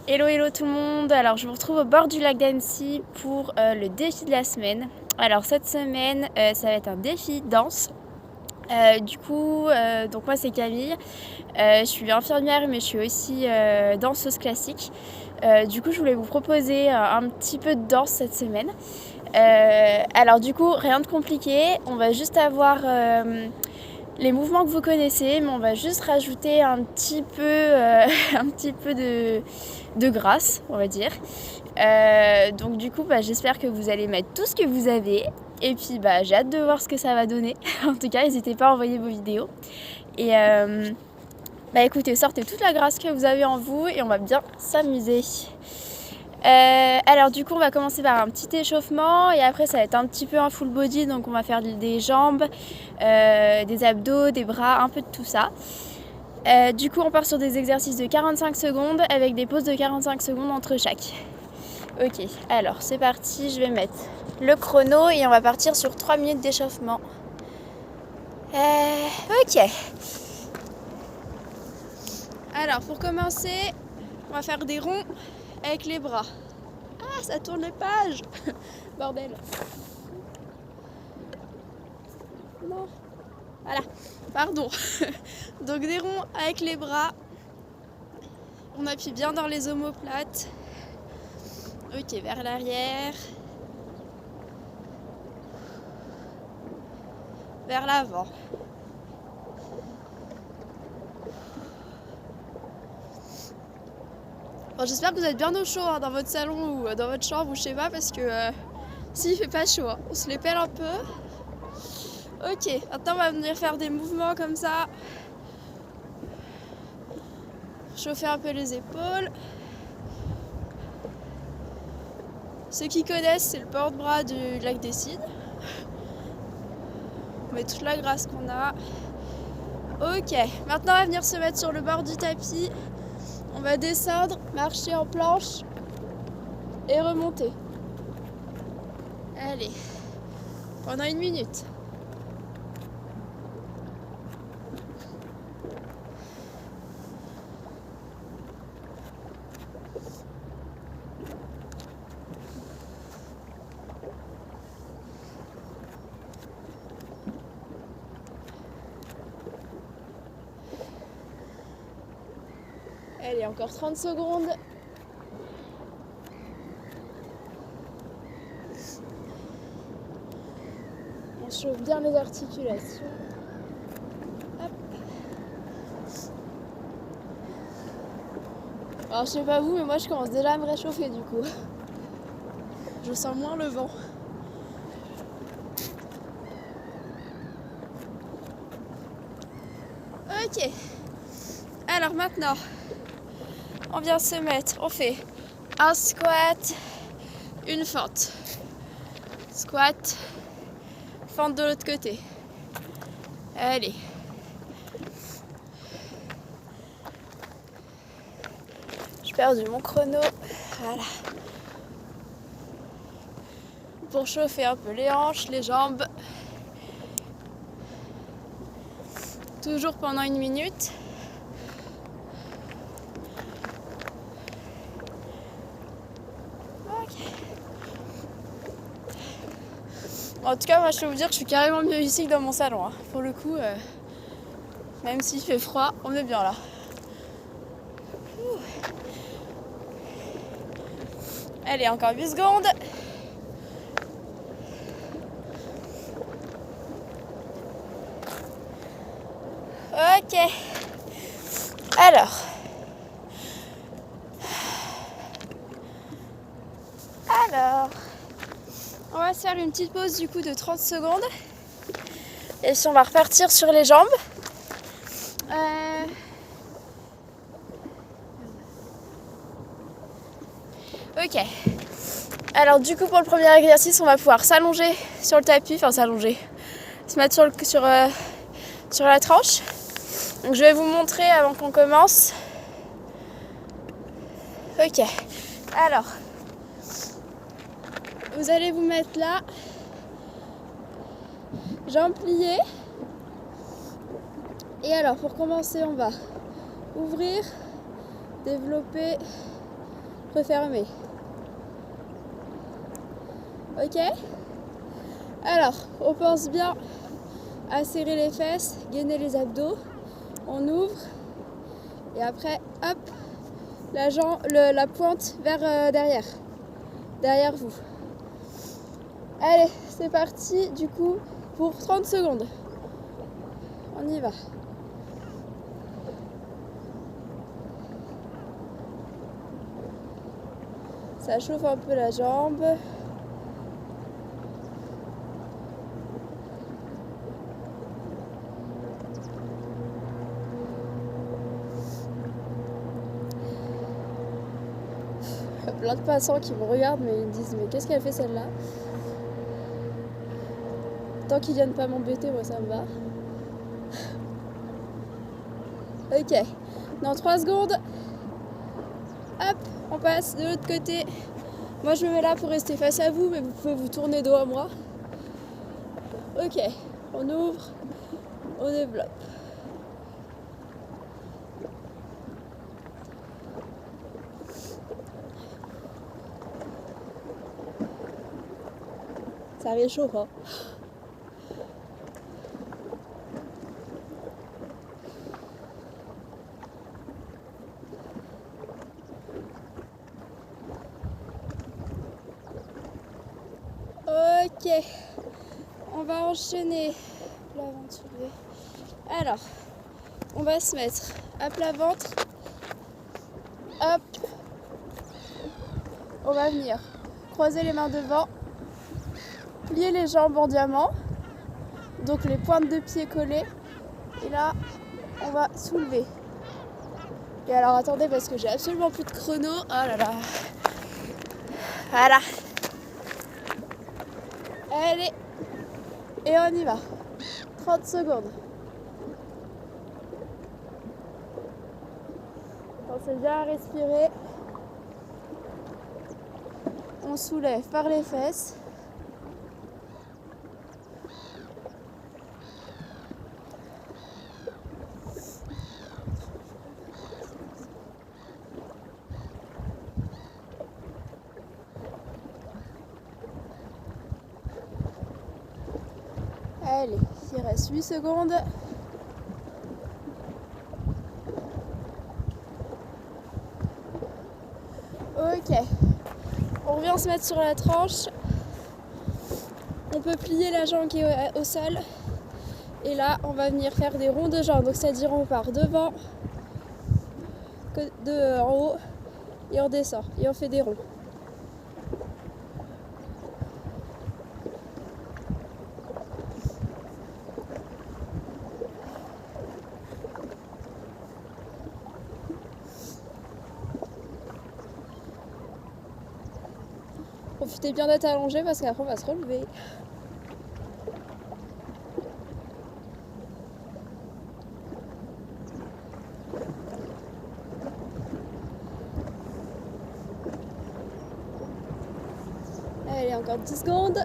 Hello hello tout le monde, alors je vous retrouve au bord du lac d'Annecy pour le défi de la semaine. Alors cette semaine ça va être un défi danse. Donc moi c'est Camille, je suis infirmière mais je suis aussi danseuse classique. Du coup je voulais vous proposer un petit peu de danse cette semaine. Alors du coup rien de compliqué, on va juste avoir les mouvements que vous connaissez, mais on va juste rajouter un petit peu, de grâce, on va dire. Donc du coup, j'espère que vous allez mettre tout ce que vous avez. Et puis j'ai hâte de voir ce que ça va donner. En tout cas, n'hésitez pas à envoyer vos vidéos. Et écoutez, sortez toute la grâce que vous avez en vous et on va bien s'amuser. Alors du coup on va commencer par un petit échauffement et après ça va être un petit peu un full body, donc on va faire des jambes, des abdos, des bras, un peu de tout ça. Du coup on part sur des exercices de 45 secondes avec des pauses de 45 secondes entre chaque. Ok, alors c'est parti, je vais mettre le chrono et on va partir sur 3 minutes d'échauffement. Ok. Alors pour commencer, on va faire des ronds avec les bras. Ah, ça tourne les pages. Bordel. Non. Voilà. Pardon. Donc des ronds avec les bras. On appuie bien dans les omoplates. Ok, vers l'arrière. Vers l'avant. Bon, j'espère que vous êtes bien au chaud dans votre salon ou dans votre chambre ou je sais pas, parce que s'il fait pas chaud, on se les pèle un peu. Ok, maintenant on va venir faire des mouvements comme ça. Chauffer un peu les épaules. Ceux qui connaissent, c'est le porte-bras du lac des Cygnes. On met toute la grâce qu'on a. Ok, maintenant on va venir se mettre sur le bord du tapis. On va descendre, marcher en planche et remonter. Allez, pendant 1 minute. Allez, encore 30 secondes. On chauffe bien les articulations. Hop. Alors je sais pas vous, mais moi je commence déjà à me réchauffer du coup. Je sens moins le vent. Ok. Alors maintenant, on vient se mettre, on fait un squat, une fente. Squat, fente de l'autre côté. Allez. J'ai perdu mon chrono. Voilà. Pour chauffer un peu les hanches, les jambes. Toujours pendant 1 minute. En tout cas, moi je peux vous dire que je suis carrément mieux ici que dans mon salon. Hein. Pour le coup, même s'il fait froid, on est bien là. Allez, encore 8 secondes. Ok. Alors. On va se faire une petite pause du coup de 30 secondes. Et puis on va repartir sur les jambes. Ok. Alors du coup pour le premier exercice, on va pouvoir s'allonger sur le tapis, enfin s'allonger, se mettre sur la tranche. Donc je vais vous montrer avant qu'on commence. Ok. Alors, vous allez vous mettre là, jambes pliées. Et alors pour commencer, on va ouvrir, développer entrefermés. Ok? Alors, on pense bien à serrer les fesses, gainer les abdos. On ouvre et après, hop, la pointe vers derrière vous. Allez, c'est parti du coup pour 30 secondes. On y va. Ça chauffe un peu la jambe. Il y a plein de passants qui me regardent mais ils me disent mais qu'est-ce qu'elle fait celle-là? Tant qu'ils viennent pas m'embêter, moi ça me va. Ok, dans 3 secondes, hop, on passe de l'autre côté. Moi je me mets là pour rester face à vous, mais vous pouvez vous tourner dos à moi. Ok, on ouvre, on développe. Ça réchauffe, hein. Ok, on va enchaîner plat ventre soulevé. Alors, on va se mettre à plat ventre. Hop, on va venir croiser les mains devant, plier les jambes en diamant, donc les pointes de pied collées. Et là, on va soulever. Et alors attendez parce que j'ai absolument plus de chrono. Oh là là. Voilà. Allez, et on y va. 30 secondes. Pensez bien à respirer. On soulève par les fesses. Allez, il reste 8 secondes. Ok, on revient se mettre sur la tranche. On peut plier la jambe qui est au sol. Et là, on va venir faire des ronds de jambes. Donc, c'est-à-dire on part devant, en haut, et on descend. Et on fait des ronds. Profitez bien d'être allongé parce qu'après on va se relever. Allez, encore 10 secondes.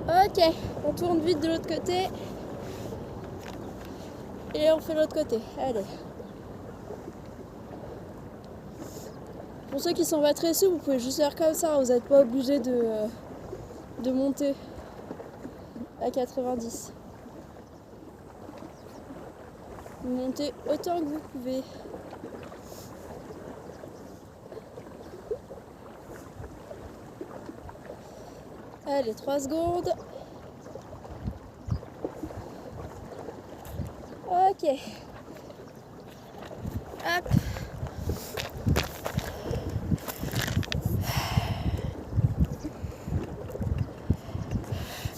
Ok, on tourne vite de l'autre côté. Et on fait l'autre côté. Allez. Pour ceux qui sont pas très souples, vous pouvez juste faire comme ça. Vous n'êtes pas obligé de monter à 90. Vous montez autant que vous pouvez. Allez, 3 secondes. Ok. Hop.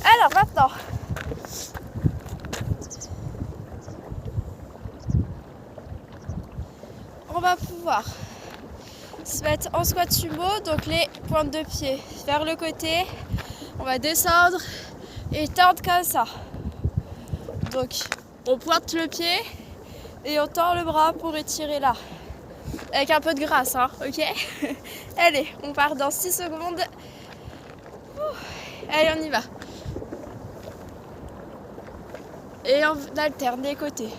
Alors maintenant, on va pouvoir se mettre en squat sumo, donc les pointes de pied vers le côté. On va descendre et tendre comme ça. Donc on pointe le pied et on tend le bras pour étirer là. Avec un peu de grâce, hein, ok? Allez, on part dans 6 secondes. Allez, on y va. Et on alterne les côtés.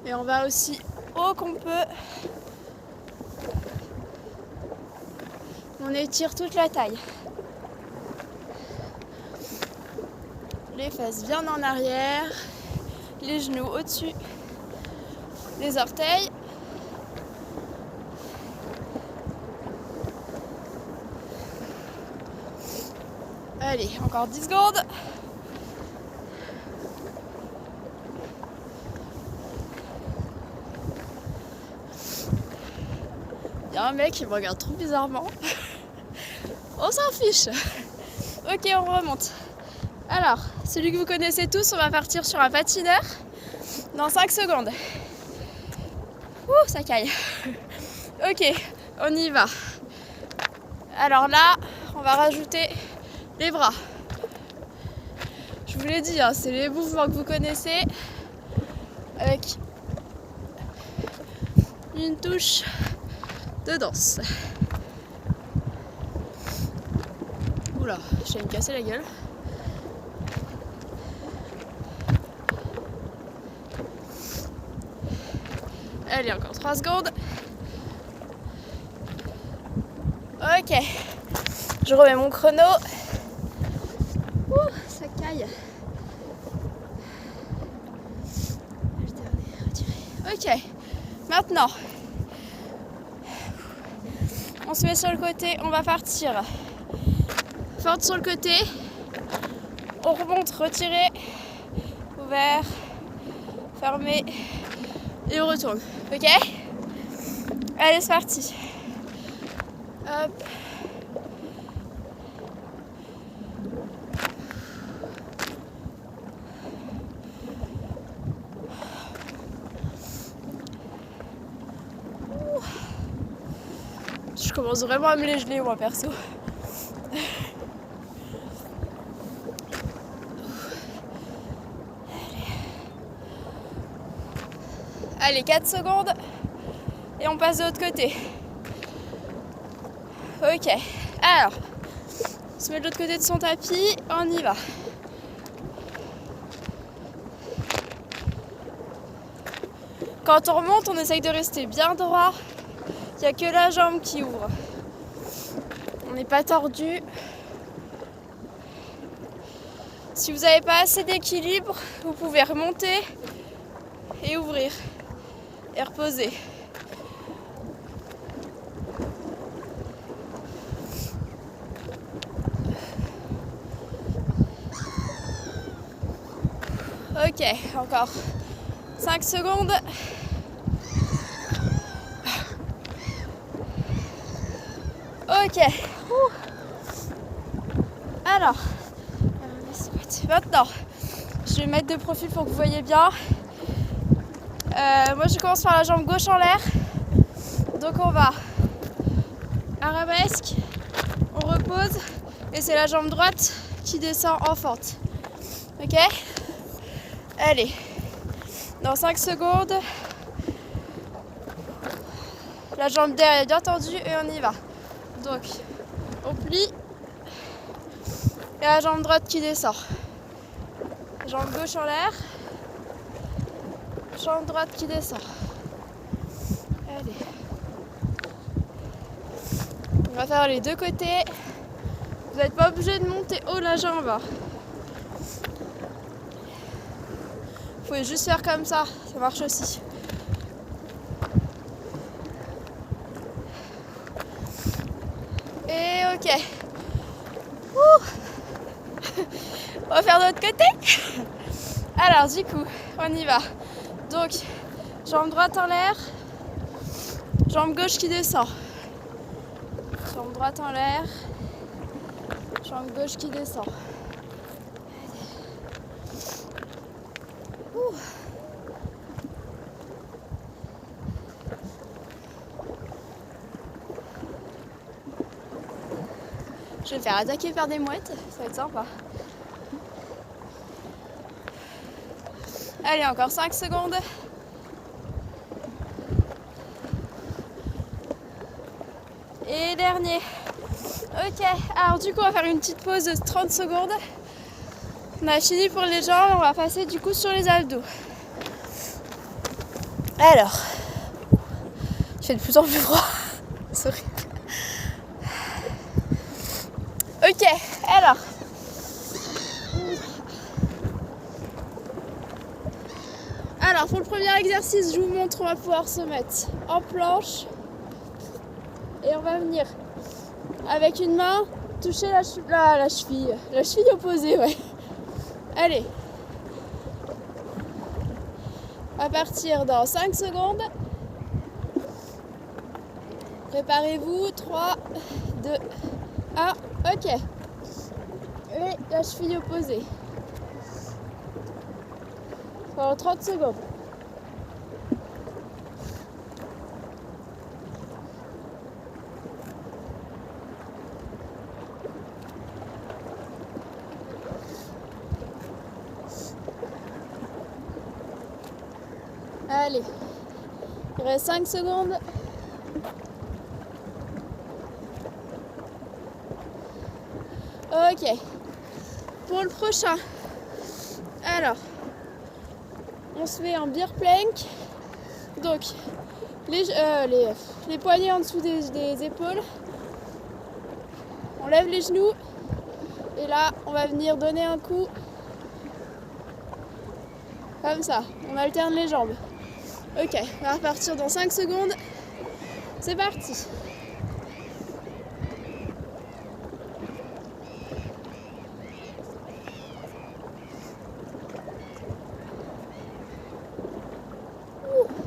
Et on va aussi haut qu'on peut. On étire toute la taille. Les fesses bien en arrière, les genoux au-dessus, les orteils. Allez, encore 10 secondes. Il y a un mec qui me regarde trop bizarrement. On s'en fiche. Ok, on remonte. Alors, celui que vous connaissez tous, on va partir sur un patineur dans 5 secondes. Ouh, ça caille. Ok, on y va. Alors là, on va rajouter les bras. Je vous l'ai dit, hein, c'est les mouvements que vous connaissez avec une touche de danse. Oula, je vais me casser la gueule. Allez, encore 3 secondes. Ok, je remets mon chrono. Ouh, ça caille. Alterner, retirer. Ok, maintenant, on se met sur le côté, on va partir. Forte sur le côté, on remonte, retirer, ouvert, fermé, et on retourne. Ok? Allez, c'est parti. Hop. Je commence vraiment à me les geler, moi, perso. Allez, 4 secondes. Et on passe de l'autre côté. Ok. Alors, on se met de l'autre côté de son tapis. On y va. Quand on remonte, on essaye de rester bien droit. Il n'y a que la jambe qui ouvre. On n'est pas tordu. Si vous n'avez pas assez d'équilibre, vous pouvez remonter et ouvrir. Et reposer. Ok, encore 5 secondes. Ok. Alors, maintenant, je vais mettre de profil pour que vous voyez bien. Moi, je commence par la jambe gauche en l'air. Donc, on va arabesque, on repose, et c'est la jambe droite qui descend en fente. Ok? Allez, dans 5 secondes, la jambe derrière est bien tendue et on y va. Donc, on plie et la jambe droite qui descend. Jambe gauche en l'air, jambe droite qui descend. Allez. On va faire les deux côtés. Vous n'êtes pas obligé de monter haut la jambe. Vous pouvez juste faire comme ça marche aussi. Et ok. On va faire de l'autre côté. Alors du coup, on y va. Donc, jambe droite en l'air, jambe gauche qui descend. Jambe droite en l'air, jambe gauche qui descend. Je vais me faire attaquer par des mouettes, ça va être sympa. Allez, encore 5 secondes. Et dernier. Ok, alors du coup on va faire une petite pause de 30 secondes. On a fini pour les jambes, on va passer du coup sur les abdos. Alors, il fait de plus en plus froid. Sorry. Ok, alors. Alors pour le premier exercice, je vous montre, on va pouvoir se mettre en planche. Et on va venir avec une main toucher la cheville opposée, ouais. Allez. On va partir dans 5 secondes. Préparez-vous, 3, 2, 1, ok. Et la cheville opposée. Pendant 30 secondes. Allez, il reste 5 secondes. Ok, pour le prochain, alors, on se met en beer plank. Donc, les poignets en dessous des épaules. On lève les genoux. Et là, on va venir donner un coup. Comme ça, on alterne les jambes. Ok, on va repartir dans 5 secondes. C'est parti.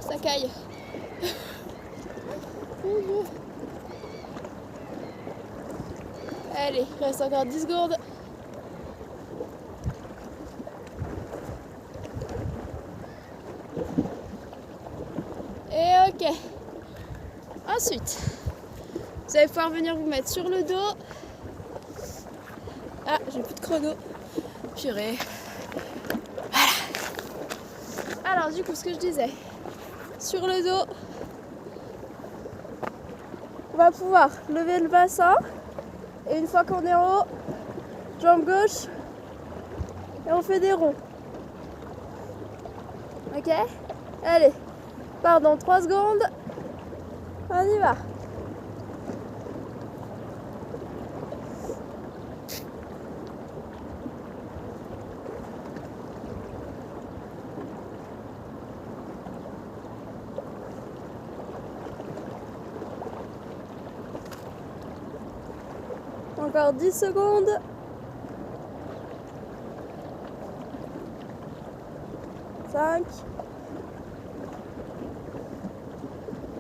Ça caille. Allez, il reste encore 10 secondes. Et ok. Ensuite, vous allez pouvoir venir vous mettre sur le dos. Ah, j'ai plus de chrono. Purée. Voilà. Alors du coup, ce que je disais, sur le dos, on va pouvoir lever le bassin. Et une fois qu'on est en haut, jambe gauche, et on fait des ronds. Ok? Allez, pardon, 3 secondes. On y va. Encore 10 secondes. Cinq.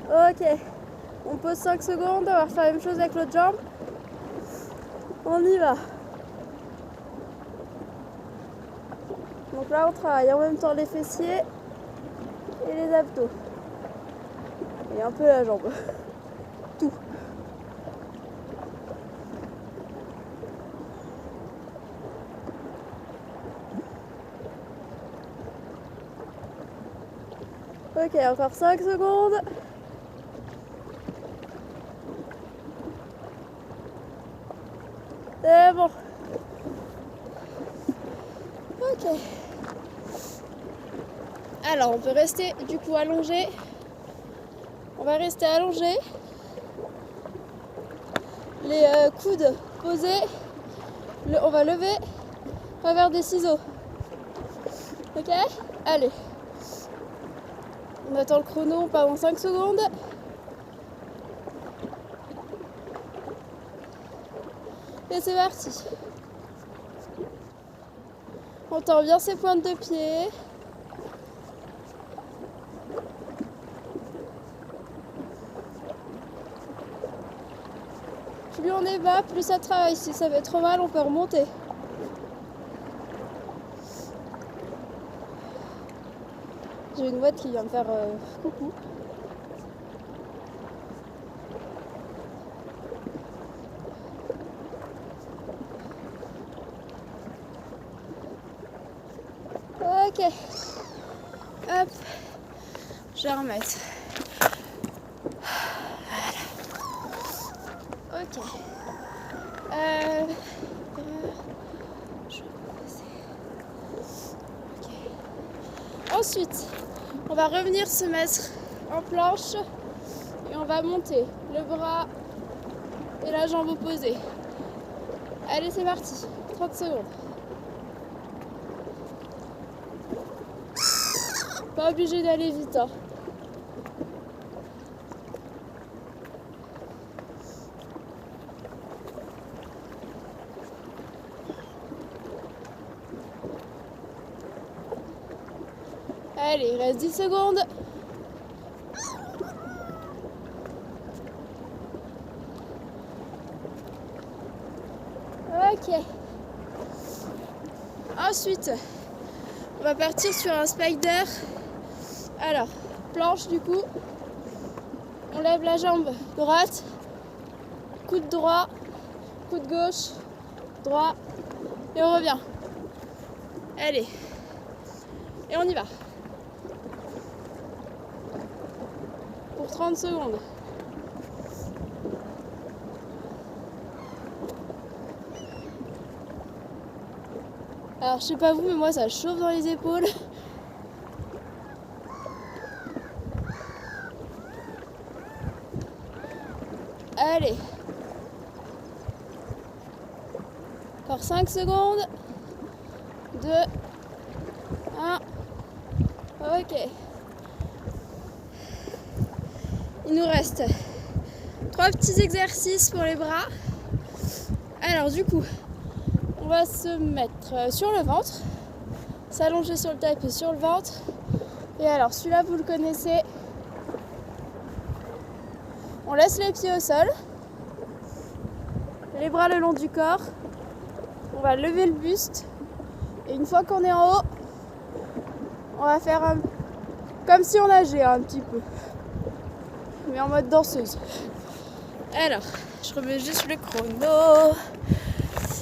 Ok. On pose 5 secondes. On va refaire la même chose avec l'autre jambe. On y va. Donc là, on travaille en même temps les fessiers et les abdos. Et un peu la jambe. Tout. Ok, encore 5 secondes. C'est bon. Ok. Alors, on peut rester du coup allongé. On va rester allongé. Les coudes posés. On va lever. On va faire des ciseaux. Ok? Allez. On attend le chrono, on part dans 5 secondes. Et c'est parti. On tend bien ses pointes de pied. Plus on est bas, plus ça travaille. Si ça fait trop mal, on peut remonter. J'ai une boîte qui vient me faire coucou. Ok. Hop. Je vais remettre. Voilà. Ok. Ensuite, on va revenir se mettre en planche et on va monter le bras et la jambe opposée. Allez, c'est parti. 30 secondes. Pas obligé d'aller vite, hein. Allez, il reste 10 secondes. Ok. Ensuite, on va partir sur un spider. Alors, planche du coup. On lève la jambe droite. Coude droit. Coude gauche. Droit. Et on revient. Allez. Et on y va. Pour 30 secondes. Alors je sais pas vous, mais moi ça chauffe dans les épaules. Allez. Encore 5 secondes. 2. 1. Ok. Il nous reste 3 petits exercices pour les bras. Alors du coup, on va se mettre sur le ventre, s'allonger sur le tapis sur le ventre. Et alors celui-là vous le connaissez. On laisse les pieds au sol, les bras le long du corps. On va lever le buste. Et une fois qu'on est en haut, on va faire comme si on nageait un petit peu. Mais en mode danseuse. Alors, je remets juste le chrono.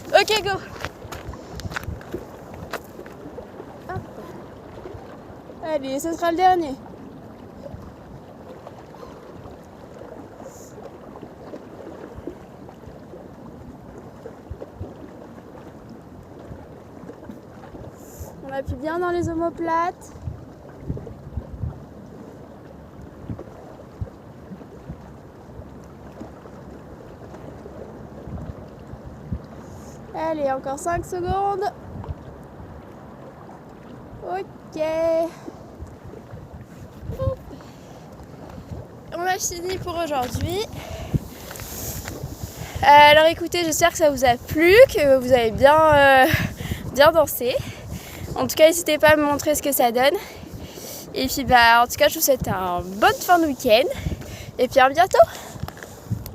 Ok, go. Hop. Allez, ce sera le dernier. On appuie bien dans les omoplates. Allez, encore 5 secondes. Ok. On a fini pour aujourd'hui. Alors écoutez, j'espère que ça vous a plu, que vous avez bien dansé. En tout cas, n'hésitez pas à me montrer ce que ça donne. Et puis en tout cas, je vous souhaite une bonne fin de week-end. Et puis à bientôt.